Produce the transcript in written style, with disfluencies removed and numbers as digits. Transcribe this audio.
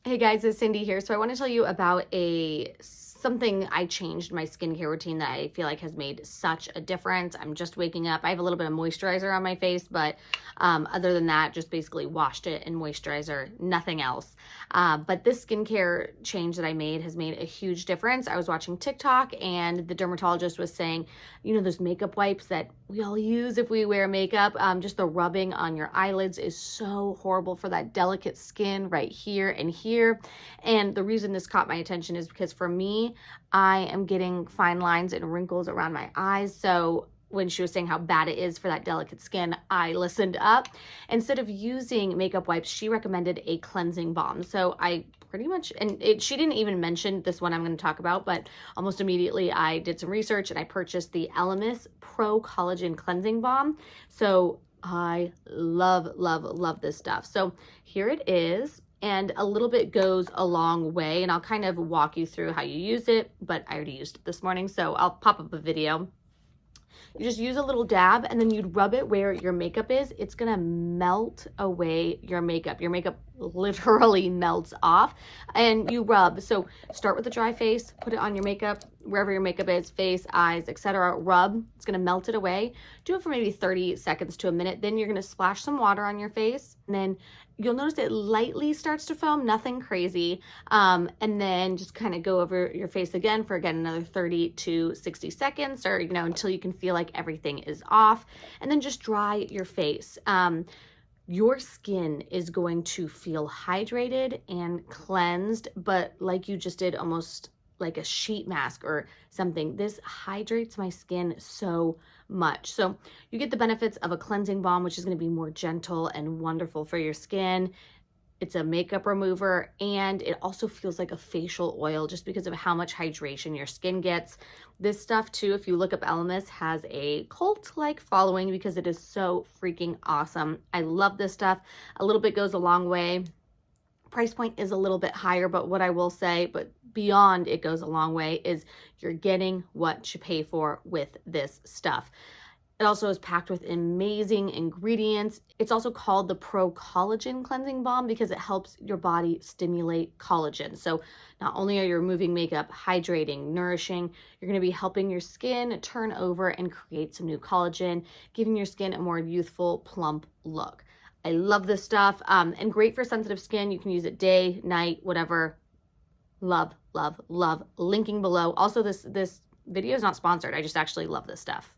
Hey guys, it's Cindy here. So I want to tell you about something I changed in my skincare routine that I feel like has made such a difference. I'm just waking up. I have a little bit of moisturizer on my face, but other than that, just basically washed it in moisturizer, nothing else. But this skincare change that I made has made a huge difference. I was watching TikTok and the dermatologist was saying, you know, those makeup wipes that we all use if we wear makeup, just the rubbing on your eyelids is so horrible for that delicate skin right here and here. And the reason this caught my attention is because for me, I am getting fine lines and wrinkles around my eyes. So when she was saying how bad it is for that delicate skin, I listened up. Instead of using makeup wipes, she recommended a cleansing balm. So I pretty much, she didn't even mention this one I'm going to talk about, but almost immediately I did some research and I purchased the Elemis Pro Collagen Cleansing Balm. So I love this stuff. So here it is. And a little bit goes a long way, and I'll kind of walk you through how you use it, but I already used it this morning, so I'll pop up a video. You just use a little dab and then you'd rub it where your makeup is. It's gonna melt away your makeup. Your makeup literally melts off and you rub. So start with a dry face, put it on your makeup, wherever your makeup is, face, eyes, etc. Rub, it's gonna melt it away. Do it for maybe 30 seconds to a minute. Then you're gonna splash some water on your face and then you'll notice it lightly starts to foam, nothing crazy. And then just kind of go over your face again for another 30 to 60 seconds or, until you can feel like everything is off. And then just dry your face. Your skin is going to feel hydrated and cleansed, but like you just did almost like a sheet mask or something. This hydrates my skin so much. So you get the benefits of a cleansing balm, which is going to be more gentle and wonderful for your skin. It's a makeup remover and it also feels like a facial oil just because of how much hydration your skin gets. This stuff too, if you look up Elemis, has a cult-like following because it is so freaking awesome. I love this stuff. A little bit goes a long way. Price point is a little bit higher, but what I will say, but beyond it goes a long way, is you're getting what you pay for with this stuff. It also is packed with amazing ingredients. It's also called the Pro Collagen Cleansing Balm because it helps your body stimulate collagen. So not only are you removing makeup, hydrating, nourishing, you're going to be helping your skin turn over and create some new collagen, giving your skin a more youthful, plump look. I love this stuff and great for sensitive skin. You can use it day, night, whatever. Love. Linking below. Also, this video is not sponsored. I just actually love this stuff.